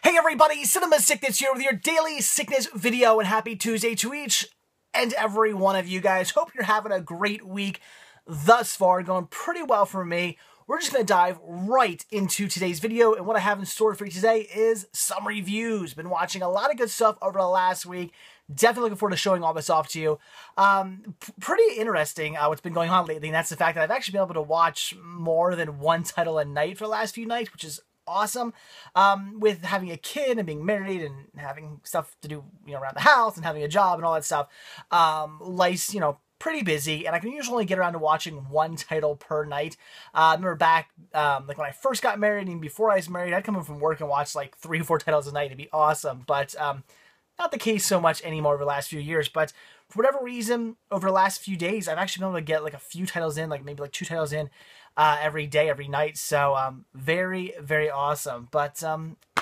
Hey everybody, Cinema Sickness here with your daily sickness video, and happy Tuesday to each and every one of you guys. Hope you're having a great week thus far, going pretty well for me. We're just going to dive right into today's video, and what I have in store for you today is some reviews. Been watching a lot of good stuff over the last week. Definitely looking forward to showing all this off to you. Pretty interesting what's been going on lately, and that's the fact that I've actually been able to watch more than one title a night for the last few nights, which is awesome. With having a kid and being married and having stuff to do, around the house and having a job and all that stuff, life's, pretty busy, and I can usually only get around to watching one title per night. I remember back, like when I first got married, and before I was married, I'd come home from work and watch like 3 or 4 titles a night. It'd be awesome, but not the case so much anymore over the last few years. But for whatever reason, over the last few days, I've actually been able to get like a few titles in, like maybe like 2 titles in every day, every night. So very, very awesome. But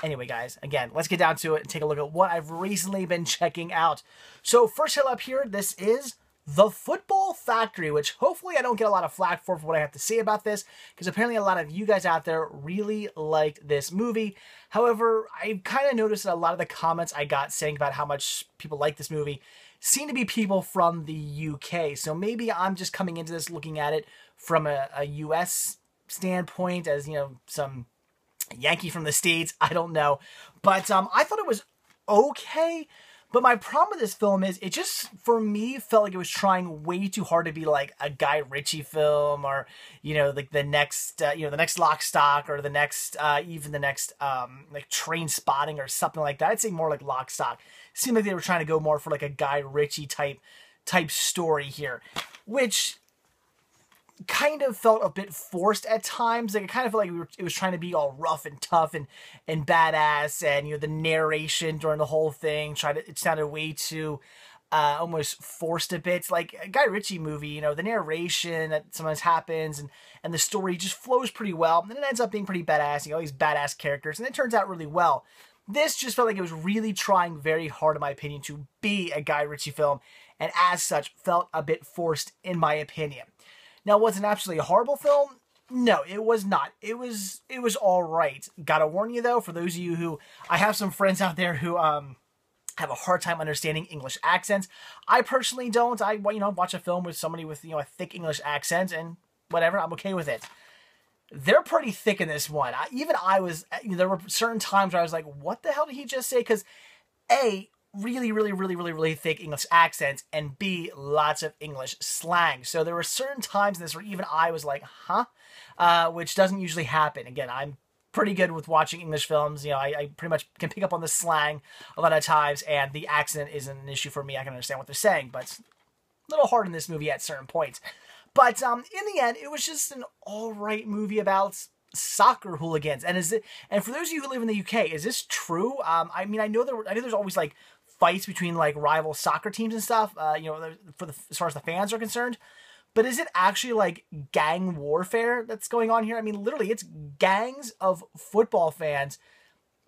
anyway, guys, again, let's get down to it and take a look at what I've recently been checking out. So first title up here, this is The Football Factory, which hopefully I don't get a lot of flack for what I have to say about this, because apparently a lot of you guys out there really liked this movie. However, I kind of noticed that a lot of the comments I got saying about how much people like this movie seem to be people from the UK. So maybe I'm just coming into this looking at it from a US standpoint, as, some Yankee from the States. I don't know. But I thought it was okay. But my problem with this film is it just, for me, felt like it was trying way too hard to be like a Guy Ritchie film, or, like the next, the next Lock, Stock, or the next, even the next, like Train Spotting or something like that. I'd say more like Lock, Stock. It seemed like they were trying to go more for like a Guy Ritchie type story here, which kind of felt a bit forced at times. Like, it kind of felt like it was trying to be all rough and tough and badass, and the narration during the whole thing it sounded way too almost forced a bit. Like a Guy Ritchie movie, the narration that sometimes happens and the story just flows pretty well, and it ends up being pretty badass. All these badass characters, and it turns out really well. This just felt like it was really trying very hard, in my opinion, to be a Guy Ritchie film, and as such felt a bit forced, in my opinion. Now, was it an absolutely horrible film? No, it was not. It was all right. Gotta warn you, though, for those of you who... I have some friends out there who have a hard time understanding English accents. I personally don't. I watch a film with somebody with a thick English accent, and whatever, I'm okay with it. They're pretty thick in this one. There were certain times where I was like, what the hell did he just say? Because A, really thick English accents, and B, lots of English slang. So there were certain times in this where even I was like, huh? Which doesn't usually happen. Again, I'm pretty good with watching English films. I pretty much can pick up on the slang a lot of times, and the accent isn't an issue for me. I can understand what they're saying, but it's a little hard in this movie at certain points. But in the end, it was just an alright movie about soccer hooligans. And for those of you who live in the UK, is this true? I know there's always like fights between like rival soccer teams and stuff, as far as the fans are concerned. But is it actually like gang warfare that's going on here? I mean, literally, it's gangs of football fans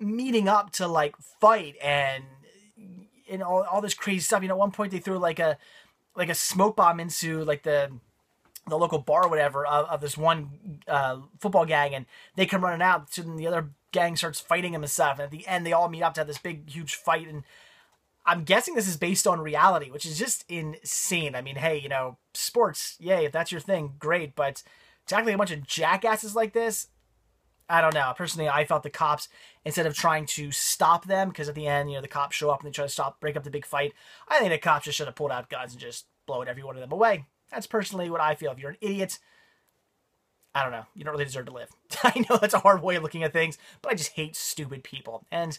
meeting up to like fight and all this crazy stuff. At one point they threw like a smoke bomb into like the local bar or whatever of this one football gang, and they come running out, so then the other gang starts fighting them and stuff, and at the end they all meet up to have this big huge fight. And I'm guessing this is based on reality, which is just insane. I mean, hey, sports, yay, if that's your thing, great. But to act like a bunch of jackasses like this, I don't know. Personally, I felt the cops, instead of trying to stop them, because at the end, the cops show up and they try to break up the big fight, I think the cops just should have pulled out guns and just blown every one of them away. That's personally what I feel. If you're an idiot, I don't know. You don't really deserve to live. I know that's a hard way of looking at things, but I just hate stupid people. And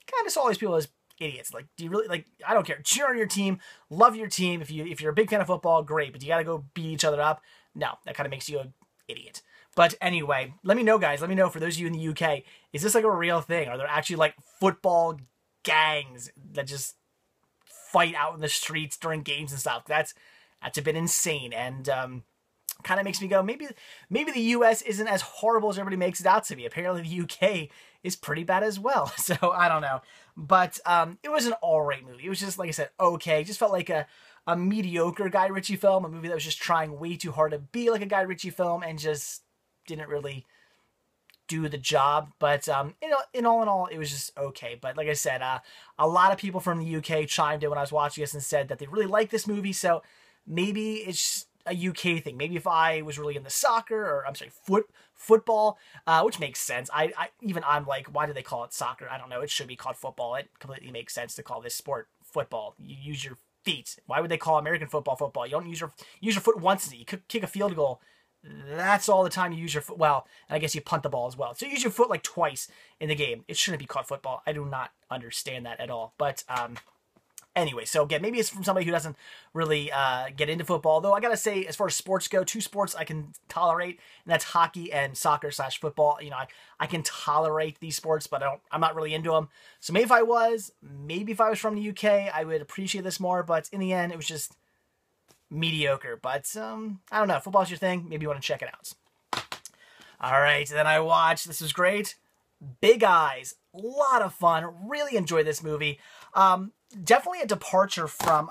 kind of saw all these people as idiots. Like, do you really, I don't care. Cheer on your team. Love your team. If you're a big fan of football, great. But you got to go beat each other up? No, that kind of makes you an idiot. But anyway, let me know, guys. Let me know, for those of you in the UK, is this like a real thing? Are there actually like football gangs that just fight out in the streets during games and stuff? That's a bit insane, and kind of makes me go, maybe the US isn't as horrible as everybody makes it out to be. Apparently the UK is pretty bad as well. So I don't know, but it was an alright movie. It was just, like I said, okay. It just felt like a mediocre Guy Ritchie film, a movie that was just trying way too hard to be like a Guy Ritchie film, and just didn't really do the job. But in all, it was just okay. But like I said, a lot of people from the UK chimed in when I was watching this and said that they really like this movie. So maybe it's a UK thing. Maybe if I was really into soccer, or I'm sorry, football, which makes sense. I'm like, why do they call it soccer? I don't know. It should be called football. It completely makes sense to call this sport football. You use your feet. Why would they call American football football? You don't use your foot once. You kick a field goal. That's all the time you use your foot. Well, and I guess you punt the ball as well. So you use your foot like twice in the game. It shouldn't be called football. I do not understand that at all. But anyway, so again, maybe it's from somebody who doesn't really get into football. Though I gotta say, as far as sports go, 2 sports I can tolerate, and that's hockey and soccer/football. You know, I can tolerate these sports, but I'm not really into them. So maybe if I was from the UK, I would appreciate this more. But in the end, it was just mediocre. But I don't know. Football's your thing. Maybe you want to check it out. All right, then I watched. This was great. Big Eyes. A lot of fun. Really enjoyed this movie. Definitely a departure from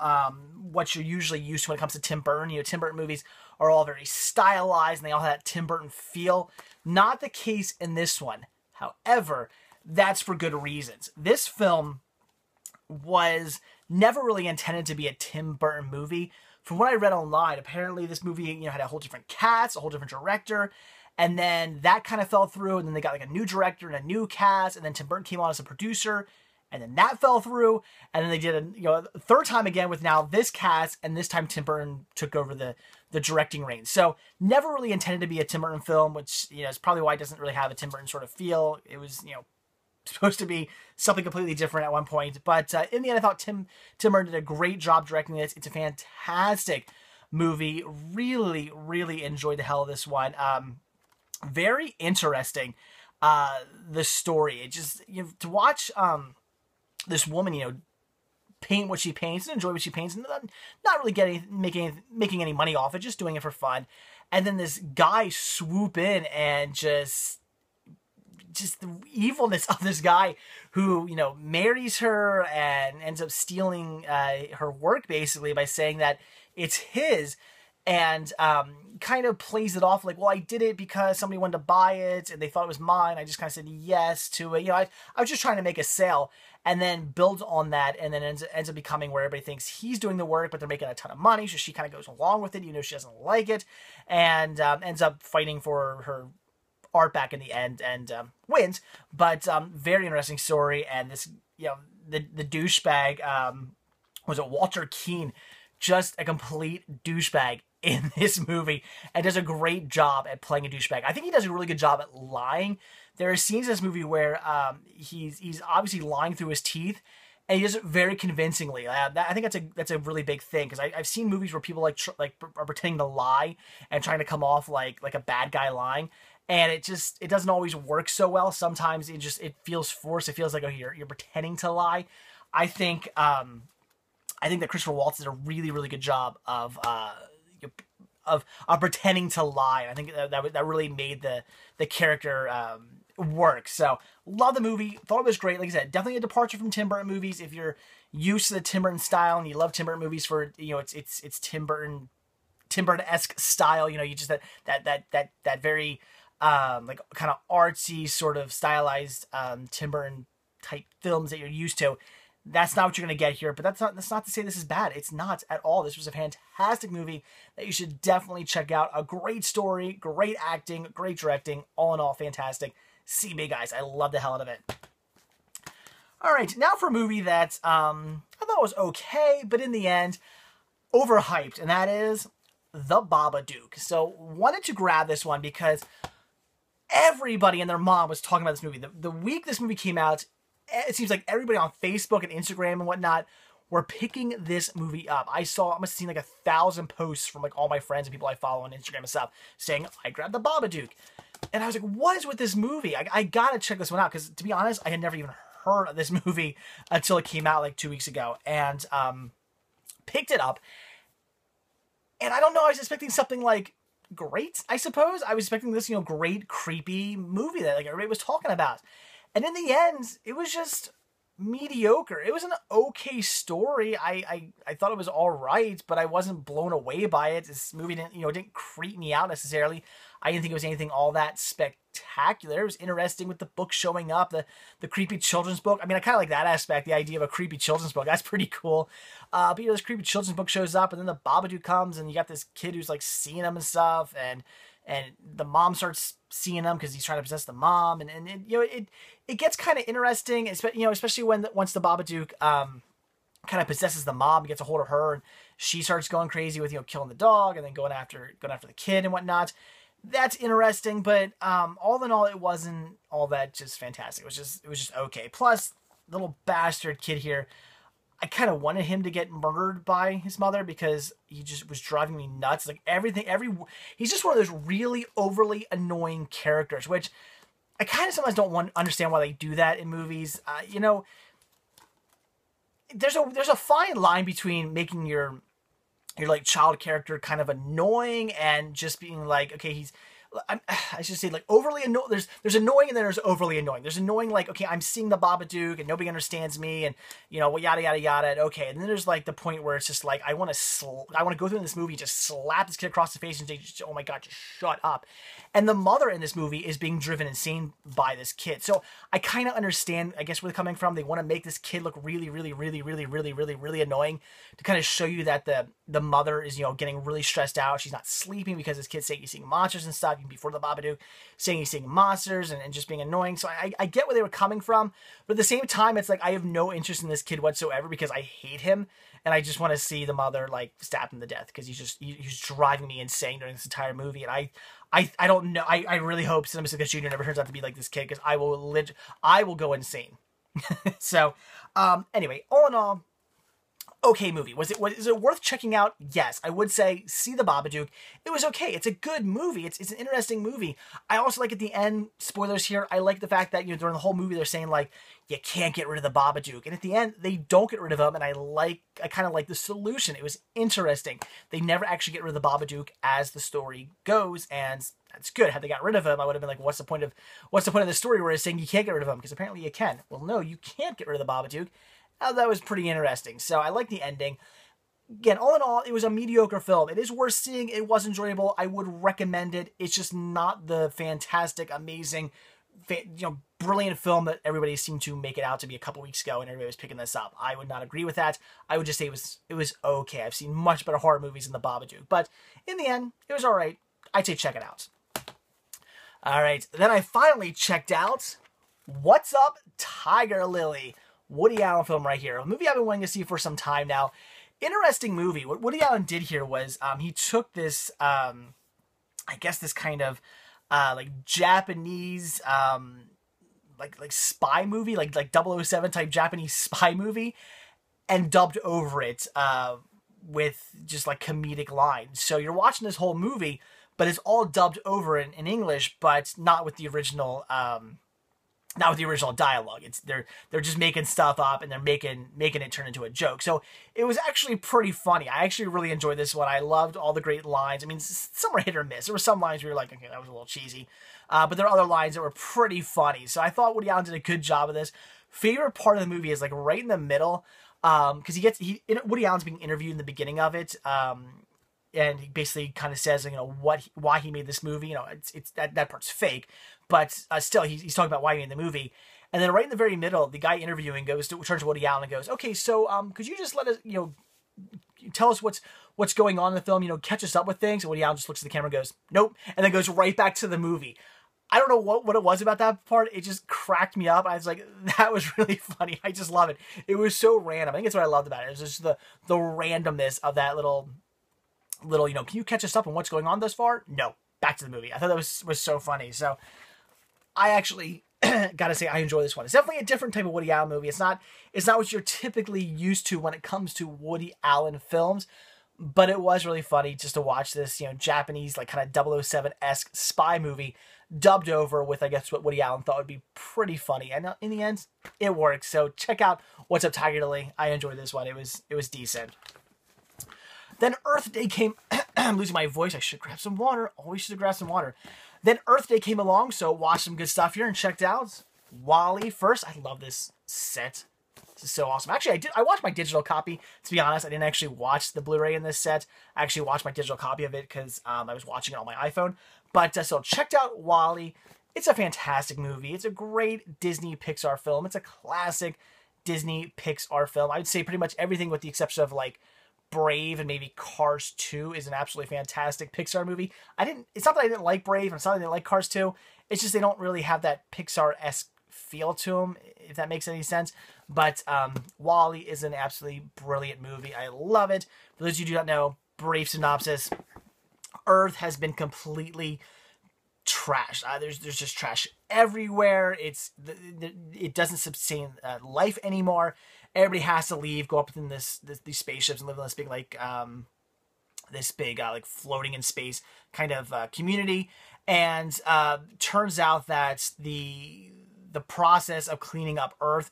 what you're usually used to when it comes to Tim Burton. You know, Tim Burton movies are all very stylized, and they all have that Tim Burton feel. Not the case in this one. However, that's for good reasons. This film was never really intended to be a Tim Burton movie. From what I read online, apparently this movie, you know, had a whole different cast, a whole different director, and then that kind of fell through, and then they got like a new director and a new cast, and then Tim Burton came on as a producer, and then that fell through, and then they did a third time again with now this cast, and this time Tim Burton took over the directing reins. So never really intended to be a Tim Burton film, which, you know, is probably why it doesn't really have a Tim Burton sort of feel. It was, you know, supposed to be something completely different at one point. But in the end, I thought Tim Burton did a great job directing this. It's a fantastic movie. Really, really enjoyed the hell of this one. Very interesting, the story. It just, you know, to watch this woman, you know, paint what she paints and enjoy what she paints, and not really making any money off it, just doing it for fun. And then this guy swoop in and just the evilness of this guy who, you know, marries her and ends up stealing her work basically by saying that it's his, and kind of plays it off like, well, I did it because somebody wanted to buy it and they thought it was mine. I just kind of said yes to it. You know, I was just trying to make a sale, and then builds on that, and then ends up becoming where everybody thinks he's doing the work, but they're making a ton of money, so she kind of goes along with it, even though she doesn't like it, and ends up fighting for her art back in the end, and wins. But very interesting story. And this, you know, the douchebag, was it Walter Keane, just a complete douchebag in this movie, and does a great job at playing a douchebag. I think he does a really good job at lying. There are scenes in this movie where he's obviously lying through his teeth, and he does it very convincingly. I think that's a really big thing, because I've seen movies where people are pretending to lie and trying to come off like a bad guy lying, and it doesn't always work so well. Sometimes it feels forced. It feels like, oh, you're pretending to lie. I think that Christopher Waltz did a really, really good job of pretending to lie. And I think that really made the character work. So love the movie. Thought it was great. Like I said, definitely a departure from Tim Burton movies. If you're used to the Tim Burton style and you love Tim Burton movies for, you know, it's Tim Burton-esque style. You know, you just that very like kind of artsy sort of stylized Tim Burton type films that you're used to. That's not what you're going to get here, but that's not to say this is bad. It's not at all. This was a fantastic movie that you should definitely check out. A great story, great acting, great directing, all in all, fantastic. See me, guys. I love the hell out of it. All right, now for a movie that I thought was okay, but in the end, overhyped, and that is The Babadook. So, wanted to grab this one because everybody and their mom was talking about this movie. The week this movie came out, it seems like everybody on Facebook and Instagram and whatnot were picking this movie up. I must have seen like 1,000 posts from like all my friends and people I follow on Instagram and stuff saying, I grabbed The Babadook. And I was like, what is with this movie? I gotta check this one out, because to be honest, I had never even heard of this movie until it came out like 2 weeks ago. And picked it up. And I don't know, I was expecting something like great, I suppose. I was expecting this, you know, great, creepy movie that like everybody was talking about. And in the end, it was just mediocre. It was an okay story. I thought it was all right, but I wasn't blown away by it. This movie didn't, didn't creep me out necessarily. I didn't think it was anything all that spectacular. It was interesting with the book showing up, the creepy children's book. I mean, I kind of like that aspect, the idea of a creepy children's book. That's pretty cool. But this creepy children's book shows up, and then the Babadook comes, and you got this kid who's like seeing him and stuff, and the mom starts seeing him because he's trying to possess the mom, and it gets kind of interesting, especially once the Babadook kind of possesses the mom, gets a hold of her, and she starts going crazy with killing the dog and then going after the kid and whatnot. That's interesting, but all in all, it wasn't all that just fantastic. It was just okay. Plus, little bastard kid here, I kind of wanted him to get murdered by his mother because he just was driving me nuts. Like he's just one of those really overly annoying characters, which I kind of sometimes don't understand why they do that in movies. There's a fine line between making your like child character kind of annoying and just being like, okay, I should say like overly annoying. There's annoying and then there's overly annoying. There's annoying like, okay, I'm seeing the Babadook and nobody understands me and yada yada yada. And okay, and then there's like the point where it's just like I want to go through in this movie, just slap this kid across the face and say, oh my god, just shut up. And the mother in this movie is being driven insane by this kid. So I kind of understand, I guess, where they're coming from. They want to make this kid look really, really, really, really, really, really, really annoying to kind of show you that the mother is getting really stressed out. She's not sleeping because this kid's saying he's seeing monsters and stuff. Even before the Babadook, saying he's seeing monsters and just being annoying. So I get where they were coming from, but at the same time, it's like I have no interest in this kid whatsoever because I hate him and I just want to see the mother like stab him to death because he's driving me insane during this entire movie. And I don't know. I really hope Cinema Six Jr. never turns out to be like this kid because I will go insane. So anyway, all in all, okay movie. Is it worth checking out? Yes, I would say see the Babadook. It was okay. It's a good movie. It's an interesting movie. I also like at the end, spoilers here, I like the fact that during the whole movie they're saying like you can't get rid of the Babadook, and at the end they don't get rid of him, and I kind of like the solution. It was interesting. They never actually get rid of the Babadook as the story goes, and that's good. Had they got rid of him, I would have been like, what's the point of the story where it's saying you can't get rid of him? Because apparently you can. Well, no, you can't get rid of the Babadook. That was pretty interesting. So I like the ending. Again, all in all, it was a mediocre film. It is worth seeing. It was enjoyable. I would recommend it. It's just not the fantastic, amazing, brilliant film that everybody seemed to make it out to be a couple weeks ago and everybody was picking this up. I would not agree with that. I would just say it was okay. I've seen much better horror movies than The Babadook. But in the end, it was all right. I'd say check it out. All right. Then I finally checked out What's Up, Tiger Lily? Woody Allen film right here. A movie I've been wanting to see for some time now. Interesting movie. What Woody Allen did here was he took this, I guess this kind of like Japanese like spy movie, like 007 type Japanese spy movie, and dubbed over it with just like comedic lines. So you're watching this whole movie, but it's all dubbed over in English, but not with the original dialogue. They're just making stuff up and they're making it turn into a joke. So it was actually pretty funny. I actually really enjoyed this one. I loved all the great lines. I mean, some were hit or miss. There were some lines where you're like, okay, that was a little cheesy. But there are other lines that were pretty funny. So I thought Woody Allen did a good job of this. Favorite part of the movie is like right in the middle. Because Woody Allen's being interviewed in the beginning of it. And he basically kind of says, why he made this movie. It's that part's fake, but still, he's talking about why he made the movie. And then right in the very middle, the guy interviewing turns to Woody Allen and goes, "Okay, so could you just let us, tell us what's going on in the film? Catch us up with things." And Woody Allen just looks at the camera and goes, "Nope," and then goes right back to the movie. I don't know what it was about that part. It just cracked me up. I was like, that was really funny. I just love it. It was so random. I think that's what I loved about it. It was just the randomness of that little, can you catch us up on what's going on thus far? No. Back to the movie. I thought that was so funny. So I actually gotta say I enjoy this one. It's definitely a different type of Woody Allen movie. It's not what you're typically used to when it comes to Woody Allen films, but it was really funny just to watch this, Japanese, like kind of 007-esque spy movie dubbed over with, I guess, what Woody Allen thought would be pretty funny. And in the end, it works. So check out What's Up, Tiger Lily. I enjoyed this one. It was decent. Then Earth Day came. I'm losing my voice. I should grab some water. Always should have grabbed some water. Then Earth Day came along, so watched some good stuff here and checked out WALL-E first. I love this set. This is so awesome. Actually, I watched my digital copy. To be honest, I didn't actually watch the Blu-ray in this set. I actually watched my digital copy of it because I was watching it on my iPhone. But so checked out WALL-E. It's a fantastic movie. It's a great Disney Pixar film. It's a classic Disney Pixar film. I would say pretty much everything with the exception of like Brave and maybe Cars 2 is an absolutely fantastic Pixar movie. It's not that I didn't like Brave, and it's not that I didn't like Cars 2. It's just they don't really have that Pixar-esque feel to them, if that makes any sense. But WALL-E is an absolutely brilliant movie. I love it. For those of you who do not know, brief synopsis: Earth has been completely trashed. There's just trash everywhere. It doesn't sustain life anymore. Everybody has to leave, go up in these spaceships and live in this big like floating in space kind of community. And turns out that the process of cleaning up Earth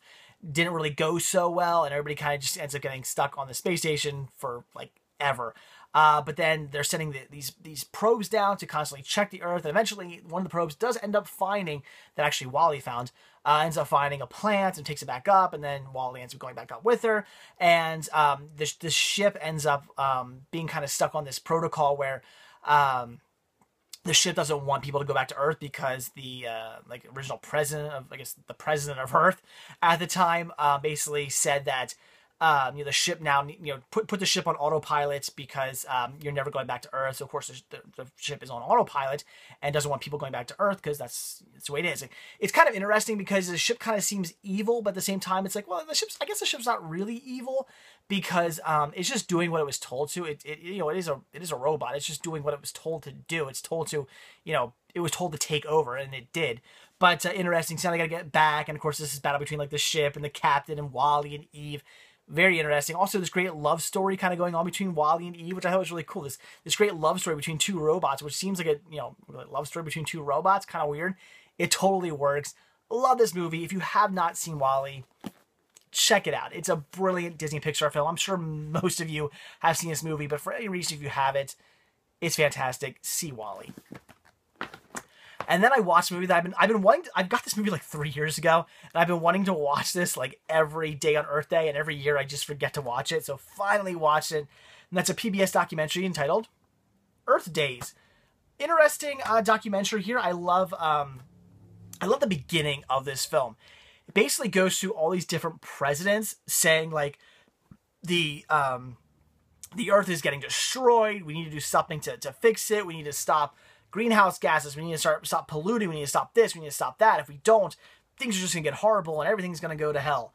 didn't really go so well, and everybody kind of just ends up getting stuck on the space station for like ever. But then they're sending these probes down to constantly check the Earth, and eventually one of the probes does end up finding, that actually WALL-E found, ends up finding a plant and takes it back up, and then WALL-E ends up going back up with her, and this ship ends up being kind of stuck on this protocol where the ship doesn't want people to go back to Earth because the original president of, I guess, the president of Earth at the time basically said that the ship now, put the ship on autopilot because you're never going back to Earth. So of course the ship is on autopilot and doesn't want people going back to Earth because that's the way it is. It's kind of interesting because the ship kind of seems evil, but at the same time it's like, well, I guess the ship's not really evil because it's just doing what it was told to. It is a robot. It's just doing what it was told to do. It's told to, it was told to take over, and it did. But interesting. So now they got to get back, and of course this is battle between like the ship and the captain and WALL-E and Eve. Very interesting. Also, this great love story kind of going on between WALL-E and Eve, which I thought was really cool. This great love story between two robots, which seems like a love story between two robots, kind of weird. It totally works. Love this movie. If you have not seen WALL-E, check it out. It's a brilliant Disney Pixar film. I'm sure most of you have seen this movie, but for any reason, if you haven't, it's fantastic. See WALL-E. And then I watched a movie that I've been wanting. I got this movie like 3 years ago, and I've been wanting to watch this like every day on Earth Day, and every year I just forget to watch it. So finally watched it, and that's a PBS documentary entitled Earth Days. Interesting documentary here. I love the beginning of this film. It basically goes through all these different presidents saying like the Earth is getting destroyed. We need to do something to fix it. We need to stop greenhouse gases. We need to stop polluting. We need to stop this. We need to stop that. If we don't, things are just gonna get horrible and everything's gonna go to hell.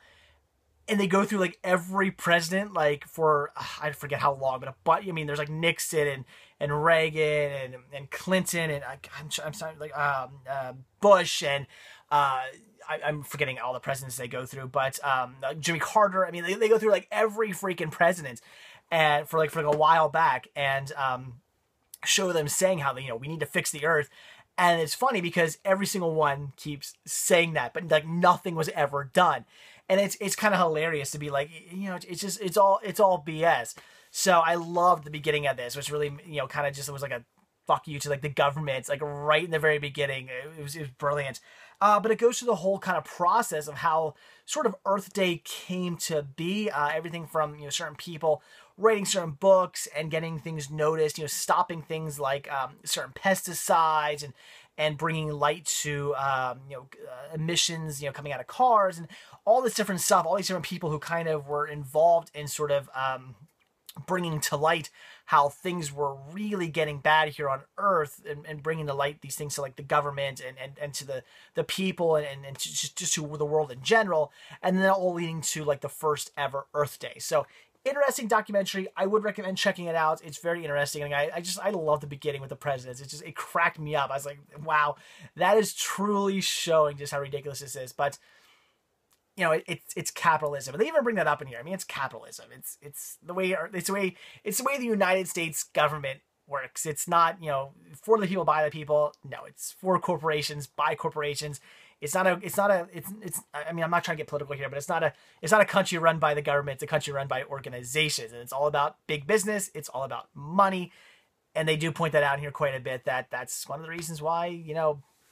And they go through like every president, like for I forget how long, but there's like Nixon and Reagan and Clinton and I'm sorry, like Bush and I'm forgetting all the presidents they go through, but Jimmy Carter. They go through like every freaking president, and for a while back, and show them saying how we need to fix the Earth. And it's funny because every single one keeps saying that, but like nothing was ever done. And it's kind of hilarious to be like, it's all BS. So I loved the beginning of this, which really, kind of just, it was like a fuck you to like the government, like right in the very beginning. It was brilliant. But it goes through the whole kind of process of how sort of Earth Day came to be. Everything from, certain people writing certain books and getting things noticed, stopping things like certain pesticides and bringing light to, emissions, coming out of cars and all this different stuff, all these different people who kind of were involved in sort of bringing to light how things were really getting bad here on Earth and bringing to light these things to like the government and to the people and just to the world in general. And then all leading to like the first ever Earth Day. So interesting documentary. I would recommend checking it out. It's very interesting. And I love the beginning with the presidents. It cracked me up. I was like, wow, that is truly showing just how ridiculous this is. But it's capitalism. And they even bring that up in here. It's capitalism. It's the way the United States government works. It's not, for the people, by the people. No, it's for corporations, by corporations. I'm not trying to get political here, but it's not a country run by the government. It's a country run by organizations, and it's all about big business. It's all about money. And they do point that out here quite a bit, that's one of the reasons why,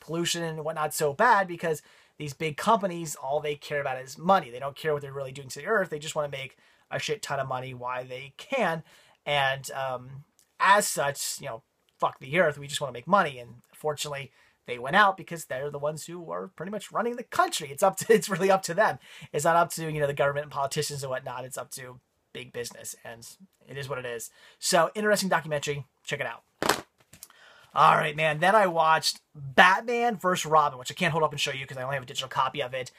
pollution and whatnot's so bad, because these big companies, all they care about is money. They don't care what they're really doing to the earth. They just want to make a shit ton of money while they can. And as such, fuck the earth. We just want to make money. And fortunately, they went out because they're the ones who are pretty much running the country. It's really up to them. It's not up to, the government and politicians and whatnot. It's up to big business, and it is what it is. So, interesting documentary. Check it out. All right, man. Then I watched Batman vs. Robin, which I can't hold up and show you because I only have a digital copy of it.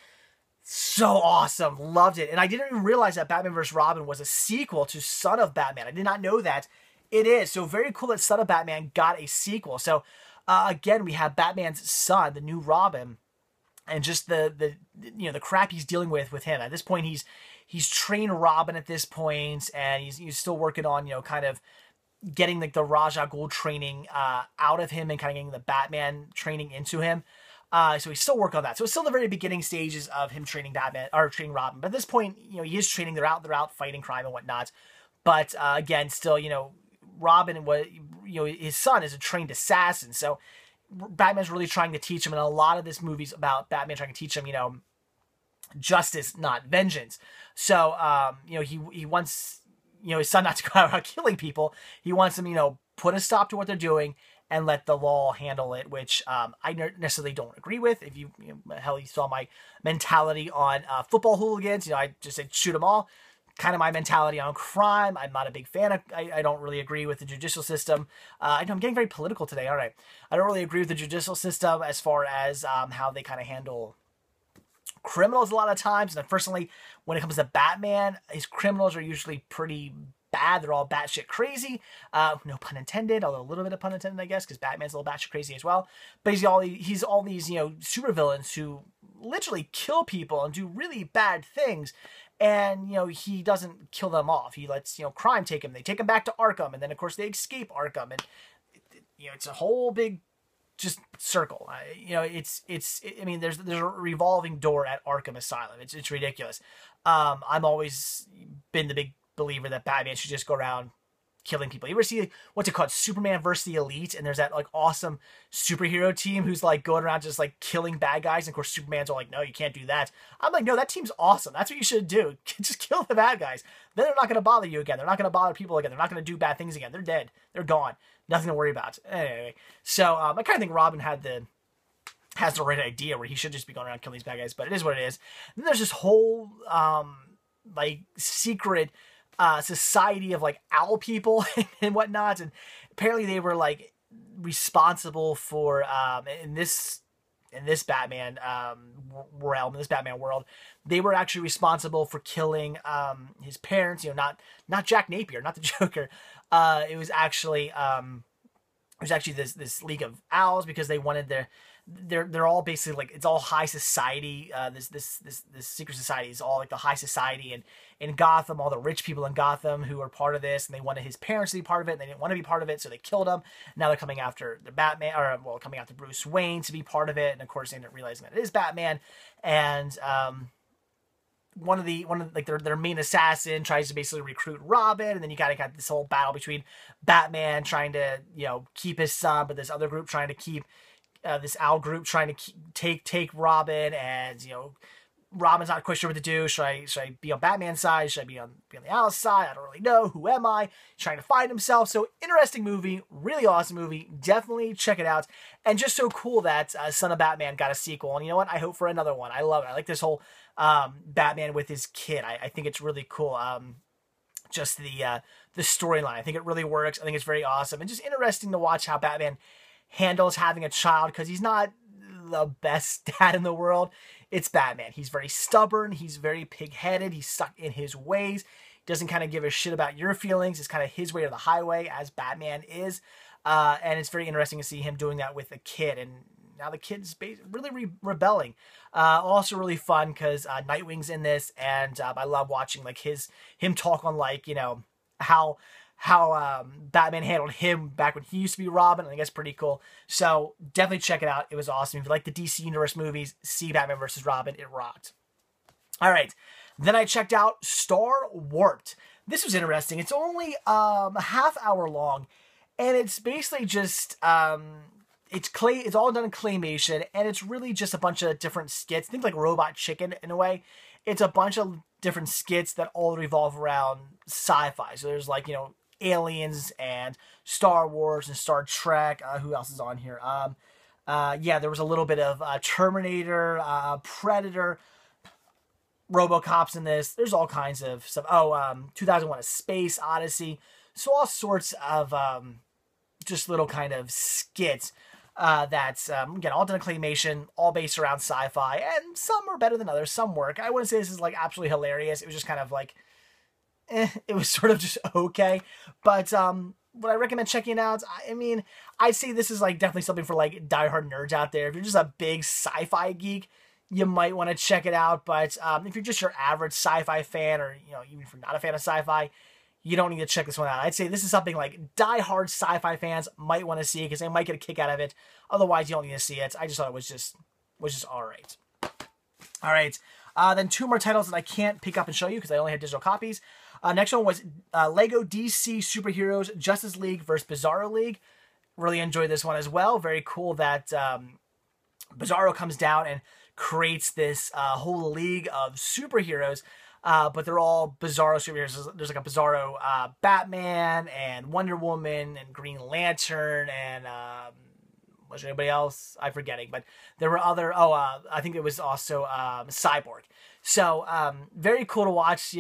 So awesome. Loved it. And I didn't even realize that Batman vs. Robin was a sequel to Son of Batman. I did not know that. It is. So very cool that Son of Batman got a sequel. So, again, we have Batman's son, the new Robin, and just the crap he's dealing with him. At this point, he's trained Robin at this point, and he's still working on, kind of getting the Ra's al Ghul training out of him and kind of getting the Batman training into him. So he's still working on that. So it's still the very beginning stages of him training Batman or training Robin. But at this point, he is training. They're out fighting crime and whatnot. But again, still, Robin was, his son is a trained assassin. So Batman's really trying to teach him, and a lot of this movie's about Batman trying to teach him, justice, not vengeance. So, he wants, his son not to go out killing people. He wants him, put a stop to what they're doing and let the law handle it, which I necessarily don't agree with. If you saw my mentality on football hooligans. I just said shoot them all. Kind of my mentality on crime. I'm not a big fan of, I don't really agree with the judicial system. I know I'm getting very political today. All right. I don't really agree with the judicial system as far as how they kind of handle criminals a lot of times. And personally, when it comes to Batman, his criminals are usually pretty bad. They're all batshit crazy. No pun intended, although a little bit of pun intended, I guess, because Batman's a little batshit crazy as well. But he's all these, supervillains who literally kill people and do really bad things. And, he doesn't kill them off. He lets, crime take him. They take him back to Arkham. And then, of course, they escape Arkham. And, it's a whole big just circle. There's a revolving door at Arkham Asylum. It's ridiculous. I've always been the big believer that Batman should just go around killing people. You ever see what's it called, Superman versus the Elite, and there's that awesome superhero team who's going around just killing bad guys, and of course Superman's all like, no, you can't do that. I'm like, no, that team's awesome. That's what you should do. Just kill the bad guys. Then they're not going to bother you again. They're not going to bother people again. They're not going to do bad things again. They're dead. They're gone. Nothing to worry about. Anyway, so I kind of think Robin has the right idea where he should just be going around killing these bad guys, but it is what it is. And then there's this whole secret society of owl people and whatnot, and apparently they were responsible for in this Batman realm, in this Batman world, they were actually responsible for killing his parents. Not Jack Napier, not the Joker. It was actually this League of Owls, because they wanted they're all basically it's all high society. This secret society is all the high society, and in Gotham, all the rich people in Gotham who are part of this, and they wanted his parents to be part of it, and they didn't want to be part of it, so they killed him. Now they're coming after the Batman, coming after Bruce Wayne to be part of it, and of course they end up realizing that it is Batman, and one of their main assassin tries to basically recruit Robin, and then you got this whole battle between Batman trying to keep his son, but this other group trying to keep. This owl group trying to take Robin, and Robin's not quite sure what to do. Should I be on Batman's side? Should I be on the Owl's side? I don't really know. Who am I? He's trying to find himself. So interesting movie, really awesome movie. Definitely check it out. And just so cool that Son of Batman got a sequel. And you know what? I hope for another one. I love it. I like this whole Batman with his kid. I think it's really cool. Just the storyline. I think it really works. I think it's very awesome, and just interesting to watch how Batman handles having a child, because he's not the best dad in the world. It's Batman. He's very stubborn. He's very pig-headed. He's stuck in his ways. He doesn't kind of give a shit about your feelings. It's kind of his way or the highway, as Batman is. And it's very interesting to see him doing that with a kid. And now the kid's really rebelling. Also really fun because Nightwing's in this, and I love watching him talk on how Batman handled him back when he used to be Robin. I think that's pretty cool. So definitely check it out. It was awesome. If you like the DC Universe movies, see Batman vs. Robin. It rocked. All right. Then I checked out Star Warped. This was interesting. It's only a half hour long, and it's basically just It's all done in claymation, and it's really just a bunch of different skits. Think like Robot Chicken in a way. It's a bunch of different skits that all revolve around sci-fi. So there's like, Aliens and Star Wars and Star Trek. Who else is on here? Yeah, there was a little bit of Terminator, Predator, RoboCop's in this. There's all kinds of stuff. 2001: A Space Odyssey. So all sorts of just little kind of skits that's, again, all done in claymation, all based around sci-fi, and some are better than others. Some work. I wouldn't say this is like absolutely hilarious. It was just kind of like, it was sort of just okay. But would I recommend checking it out? I mean, I'd say this is like definitely something for like diehard nerds out there. If you're just a big sci-fi geek, you might want to check it out. But if you're just your average sci-fi fan, or even if you're not a fan of sci-fi, you don't need to check this one out. I'd say this is something like diehard sci-fi fans might want to see because they might get a kick out of it. Otherwise, you don't need to see it. I just thought it was just all right. All right. Then two more titles that I can't pick up and show you because I only had digital copies. Next one was Lego DC Superheroes Justice League vs. Bizarro League. Really enjoyed this one as well. Very cool that Bizarro comes down and creates this whole league of superheroes. But they're all Bizarro superheroes. There's like a Bizarro Batman and Wonder Woman and Green Lantern and was there anybody else? I'm forgetting, but there were other. I think it was also Cyborg. So very cool to watch.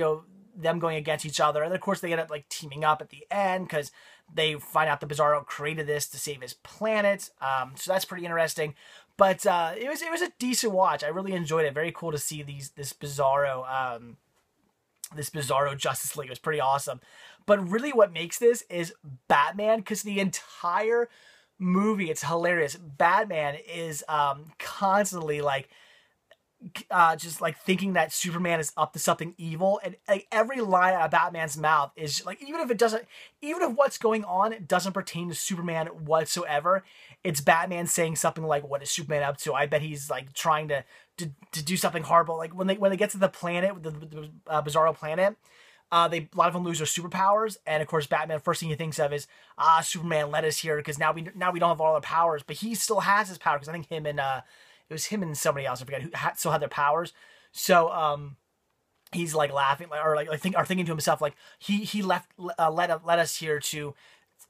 Them going against each other, and of course they end up like teaming up at the end because they find out that Bizarro created this to save his planet. So that's pretty interesting. But it was a decent watch. I really enjoyed it. Very cool to see this Bizarro Justice League. It was pretty awesome. But really what makes this is Batman, because the entire movie, it's hilarious. Batman is constantly like just like thinking that Superman is up to something evil, and like every line out of Batman's mouth is like, even if what's going on doesn't pertain to Superman whatsoever, it's Batman saying something like, what is Superman up to? I bet he's like trying to do something horrible. Like when they get to the planet, the Bizarro planet, a lot of them lose their superpowers, and of course Batman, first thing he thinks of is, Superman led us here because now we don't have all the powers, but he still has his power because I think it was him and somebody else, I forget, who still had their powers. So he's like laughing, or thinking to himself like he led us here to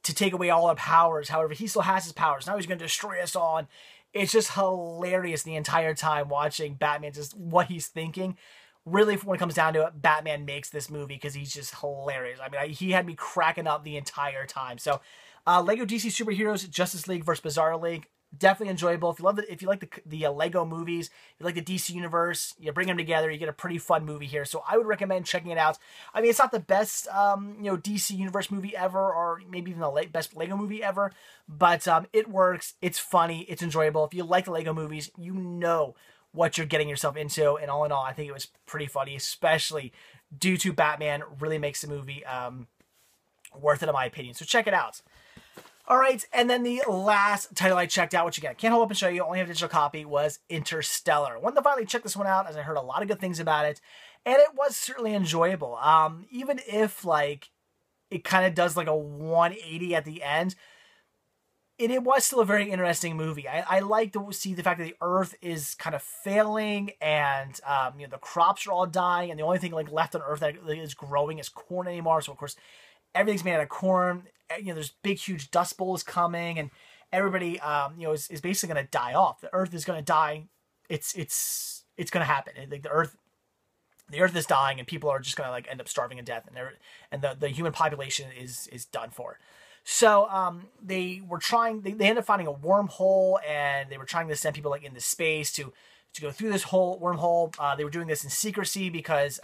take away all our powers. However, he still has his powers. Now he's going to destroy us all. And it's just hilarious the entire time watching Batman, just what he's thinking. Really, when it comes down to it, Batman makes this movie because he's just hilarious. I mean, he had me cracking up the entire time. So, Lego DC Superheroes Justice League vs. Bizarro League. Definitely enjoyable. If you like the Lego movies, if you like the DC universe, you bring them together, you get a pretty fun movie here. So I would recommend checking it out. I mean, it's not the best DC universe movie ever, or maybe even the best Lego movie ever, but it works. It's funny. It's enjoyable. If you like the Lego movies, you know what you're getting yourself into. And all in all, I think it was pretty funny, especially due to Batman. Really makes the movie worth it in my opinion. So check it out. All right, and then the last title I checked out, which again, I can't hold up and show you, only have a digital copy, was Interstellar. I wanted to finally check this one out, as I heard a lot of good things about it, and it was certainly enjoyable. Even if, like, it kind of does, like, a 180 at the end, it was still a very interesting movie. I like to see the fact that the Earth is kind of failing, and, the crops are all dying, and the only thing, like, left on Earth that is growing is corn anymore, so, of course, everything's made out of corn. There's big, huge dust bowls coming, and everybody, is basically going to die off. The Earth is going to die. It's going to happen. Like the Earth is dying, and people are just going to like end up starving to death, and the human population is done for. So they ended up finding a wormhole, and they were trying to send people like into space to go through this whole wormhole. They were doing this in secrecy because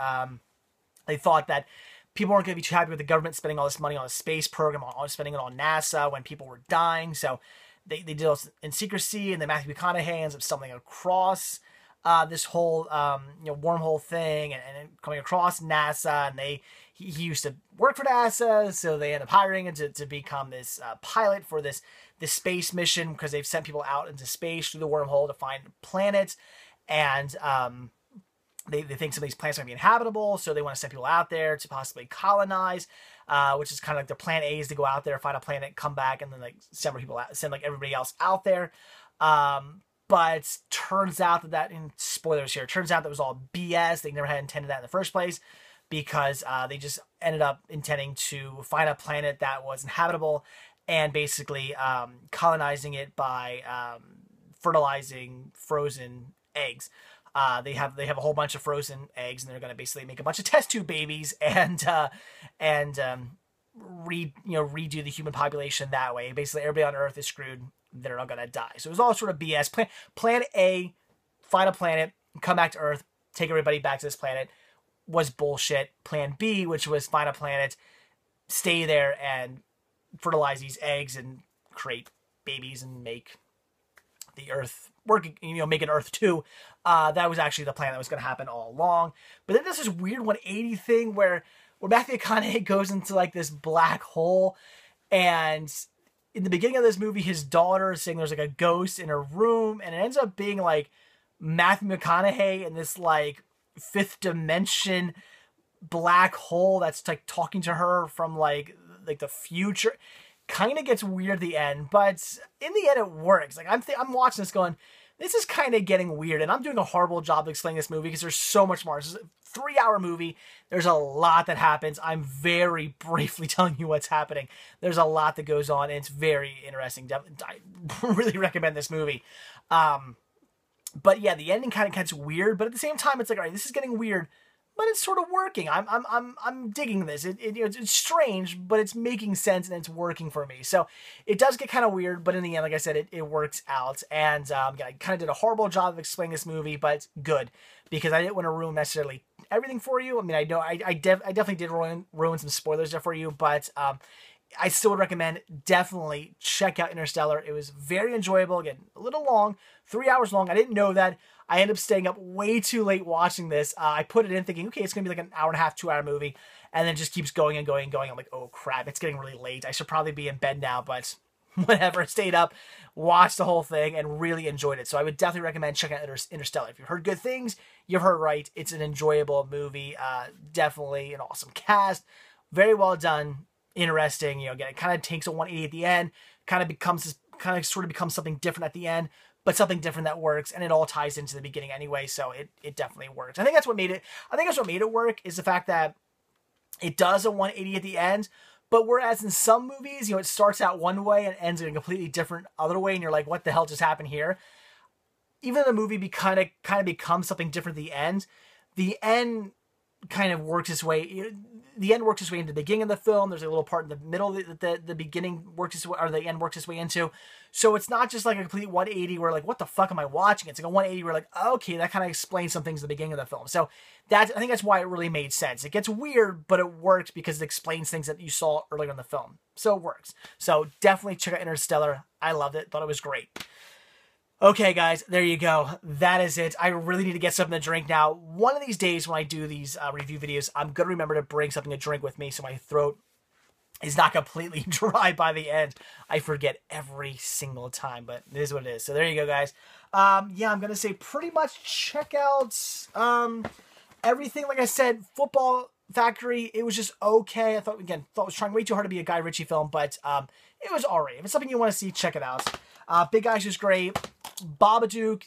they thought that people weren't going to be too happy with the government spending all this money on a space program, spending it on NASA when people were dying. So they did this in secrecy, and then Matthew McConaughey ends up stumbling across this whole wormhole thing and coming across NASA. And he used to work for NASA, so they end up hiring him to become this pilot for this space mission because they've sent people out into space through the wormhole to find planets. And they think some of these planets might be inhabitable, so they want to send people out there to possibly colonize, which is kind of like their plan A is to go out there, find a planet, come back, and then like send people out, send like everybody else out there. But turns out that and spoilers here, turns out that was all BS. They never had intended that in the first place, because they just ended up intending to find a planet that was inhabitable and basically colonizing it by fertilizing frozen eggs. They have a whole bunch of frozen eggs, and they're going to basically make a bunch of test tube babies and redo the human population that way. Basically, everybody on Earth is screwed. They're all going to die. So it was all sort of BS. Plan A, find a planet, come back to Earth, take everybody back to this planet, was bullshit. Plan B, which was find a planet, stay there and fertilize these eggs and create babies and make the Earth working, make an Earth 2. That was actually the plan that was going to happen all along. But then there's this weird 180 thing where Matthew McConaughey goes into like this black hole, and in the beginning of this movie, his daughter is saying there's like a ghost in her room, and it ends up being like Matthew McConaughey in this like fifth dimension black hole that's like talking to her from like the future. Kind of gets weird at the end, but in the end it works. Like I'm watching this going, this is kind of getting weird, and I'm doing a horrible job of explaining this movie because there's so much more. This is a 3-hour movie. There's a lot that happens. I'm very briefly telling you what's happening. There's a lot that goes on, and it's very interesting. I really recommend this movie. But yeah, the ending kind of gets weird, but at the same time, it's like, all right, this is getting weird, but it's sort of working. I'm digging this. It's strange, but it's making sense and it's working for me. So it does get kind of weird, but in the end, like I said, it works out. And I kind of did a horrible job of explaining this movie, but it's good because I didn't want to ruin necessarily everything for you. I mean, I know I definitely did ruin some spoilers there for you, but I still would recommend definitely check out Interstellar. It was very enjoyable. Again, a little long, 3 hours long. I didn't know that. I ended up staying up way too late watching this. I put it in thinking, okay, it's going to be like an hour and a half, 2-hour movie. And then it just keeps going and going and going. I'm like, oh crap, it's getting really late. I should probably be in bed now, but whatever. Stayed up, watched the whole thing, and really enjoyed it. So I would definitely recommend checking out Interstellar. If you've heard good things, you've heard right. It's an enjoyable movie. Definitely an awesome cast. Very well done. Interesting. Again, it kind of takes a 180 at the end. Kind of sort of becomes something different at the end, but something different that works, and it all ties into the beginning anyway, so it definitely works. I think that's what made it work, is the fact that it does a 180 at the end, but whereas in some movies, it starts out one way and ends in a completely different other way, and you're like, what the hell just happened here? Even though the movie kind of becomes something different at the end kind of works its way. The end works its way into the beginning of the film. There's a little part in the middle that the beginning works its way, or the end works its way into. So it's not just like a complete 180 where like, what the fuck am I watching? It's like a 180 where like, okay, that kind of explains some things at the beginning of the film. So I think that's why it really made sense. It gets weird, but it works because it explains things that you saw earlier in the film. So it works. So definitely check out Interstellar. I loved it. Thought it was great. Okay, guys, there you go. That is it. I really need to get something to drink now. One of these days when I do these review videos, I'm going to remember to bring something to drink with me so my throat is not completely dry by the end. I forget every single time, but it is what it is. So there you go, guys. Yeah, I'm going to say pretty much check out everything. Like I said, Football Factory, it was just okay. I thought it was trying way too hard to be a Guy Ritchie film, but it was alright. If it's something you want to see, check it out. Big Eyes was great. Babadook,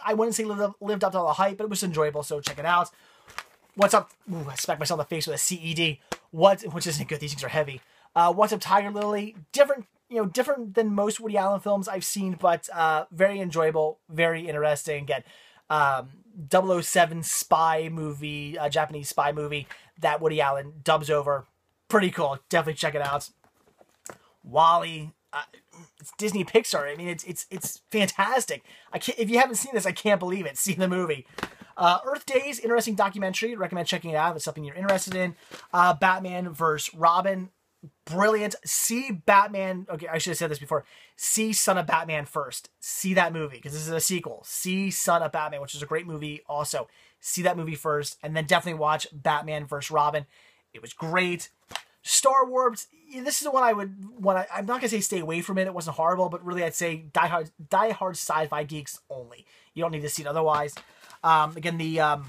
I wouldn't say lived up to all the hype, but it was enjoyable, so check it out. What's Up? Ooh, I smacked myself in the face with a CED. Which isn't good. These things are heavy. What's Up, Tiger Lily? Different than most Woody Allen films I've seen, but very enjoyable, very interesting. Again, 007 spy movie, Japanese spy movie that Woody Allen dubs over. Pretty cool. Definitely check it out. Wall-E. It's Disney Pixar. I mean, it's fantastic. If you haven't seen this, I can't believe it. See the movie. Earth Days, interesting documentary. Recommend checking it out if it's something you're interested in. Batman vs. Robin, brilliant. See Batman. Okay, I should have said this before. See Son of Batman first. See that movie because this is a sequel. See Son of Batman, which is a great movie. Also, see that movie first, and then definitely watch Batman vs. Robin. It was great. Star Wars, this is the one I'm not going to say stay away from it. It wasn't horrible, but really I'd say die hard sci-fi geeks only. You don't need to see it otherwise. Again, the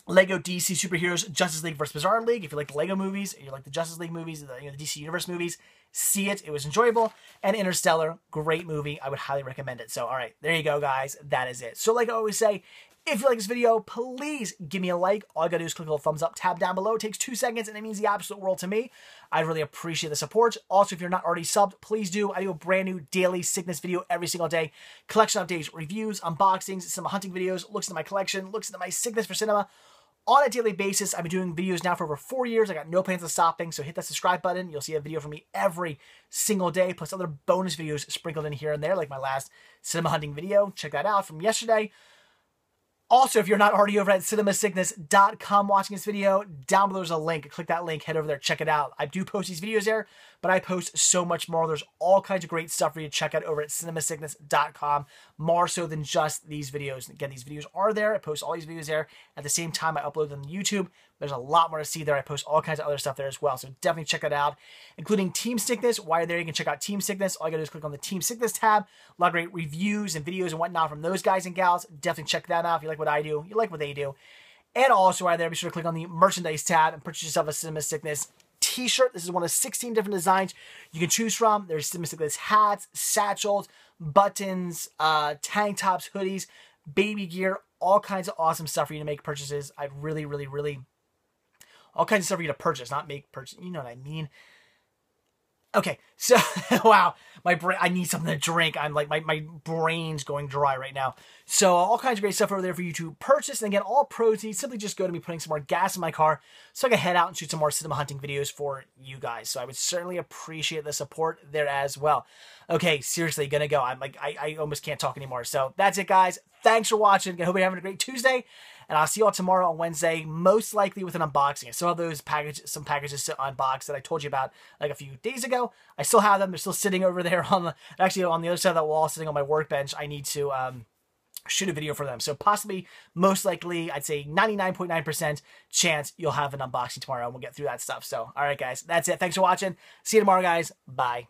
Lego DC Superheroes Justice League vs. Bizarro League. If you like the Lego movies, and you like the Justice League movies, the DC Universe movies, see it. It was enjoyable. And Interstellar, great movie. I would highly recommend it. So, all right, there you go, guys. That is it. So, like I always say, if you like this video, please give me a like. All you gotta do is click the thumbs up tab down below. It takes 2 seconds, and it means the absolute world to me. I really appreciate the support. Also, if you're not already subbed, please do. I do a brand new daily sickness video every single day. Collection updates, reviews, unboxings, some hunting videos, looks into my collection, looks into my sickness for cinema. On a daily basis, I've been doing videos now for over 4 years. I got no plans of stopping, so hit that subscribe button. You'll see a video from me every single day, plus other bonus videos sprinkled in here and there, like my last cinema hunting video. Check that out from yesterday. Also, if you're not already over at cinemasickness.com watching this video, down below there's a link. Click that link, head over there, check it out. I do post these videos there, but I post so much more. There's all kinds of great stuff for you to check out over at cinemasickness.com, more so than just these videos. Again, these videos are there. I post all these videos there. At the same time, I upload them to YouTube. There's a lot more to see there. I post all kinds of other stuff there as well, so definitely check that out, including Team Sickness. While you're there, you can check out Team Sickness. All you gotta do is click on the Team Sickness tab. A lot of great reviews and videos and whatnot from those guys and gals. Definitely check that out if you like what I do, you like what they do. And also while you're there, be sure to click on the Merchandise tab and purchase yourself a Cinema Sickness t-shirt. This is one of 16 different designs you can choose from. There's Cinema Sickness hats, satchels, buttons, tank tops, hoodies, baby gear, all kinds of awesome stuff for you to make purchases. I really all kinds of stuff for you to purchase, not make purchase. You know what I mean? Okay, so, wow, my brain, I need something to drink. I'm like, my brain's going dry right now. So, all kinds of great stuff over there for you to purchase. And again, all proceeds simply just go to me putting some more gas in my car so I can head out and shoot some more cinema hunting videos for you guys. So, I would certainly appreciate the support there as well. Okay, seriously, gonna go. I'm like, I almost can't talk anymore. So, that's it, guys. Thanks for watching. I hope you're having a great Tuesday. And I'll see you all tomorrow on Wednesday, most likely with an unboxing. I still have those some packages to unbox that I told you about like a few days ago. I still have them. They're still sitting over there on the, actually on the other side of that wall, sitting on my workbench. I need to shoot a video for them. So possibly, most likely, I'd say 99.9% chance you'll have an unboxing tomorrow, and we'll get through that stuff. So, all right, guys, that's it. Thanks for watching. See you tomorrow, guys. Bye.